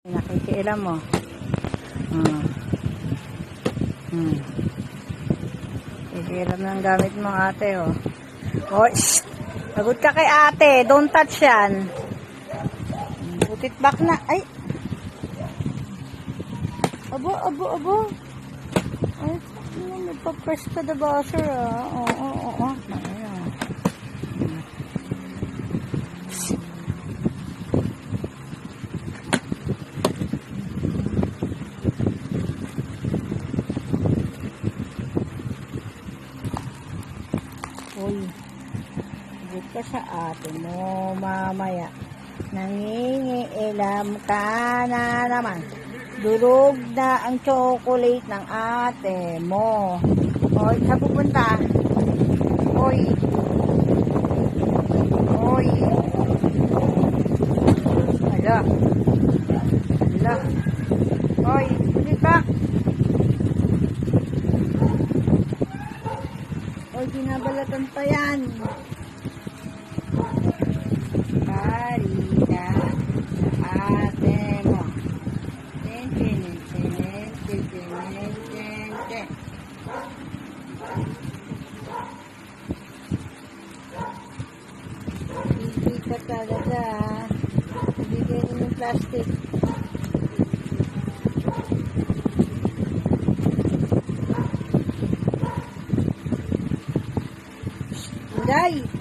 Nakikialam mo. Hmm. Hmm. Nakikialam ng gamit mo, ate, oh. Oh, shh! Lagot ka kay ate. Don't touch yan. Put it back na. Ay! Abo, abo, abo. Ay, nagpa-press ka the buzzer, ah. Oo, oo, oo. Ayan. Uy, huwag ka sa ate mo mamaya. Nangingiilam ka na naman. Durog na ang chocolate ng ate mo. Oy, saan pupunta? Oy. Oy. Hala. Hala. Oy, ulit ba? Oy, ginabalatan pa yan. Parita. Ate mo. Ten, ten, ten, ten, ten, ten, ten. Hindi ka talaga. Hindi ganyan yung plastic. Day!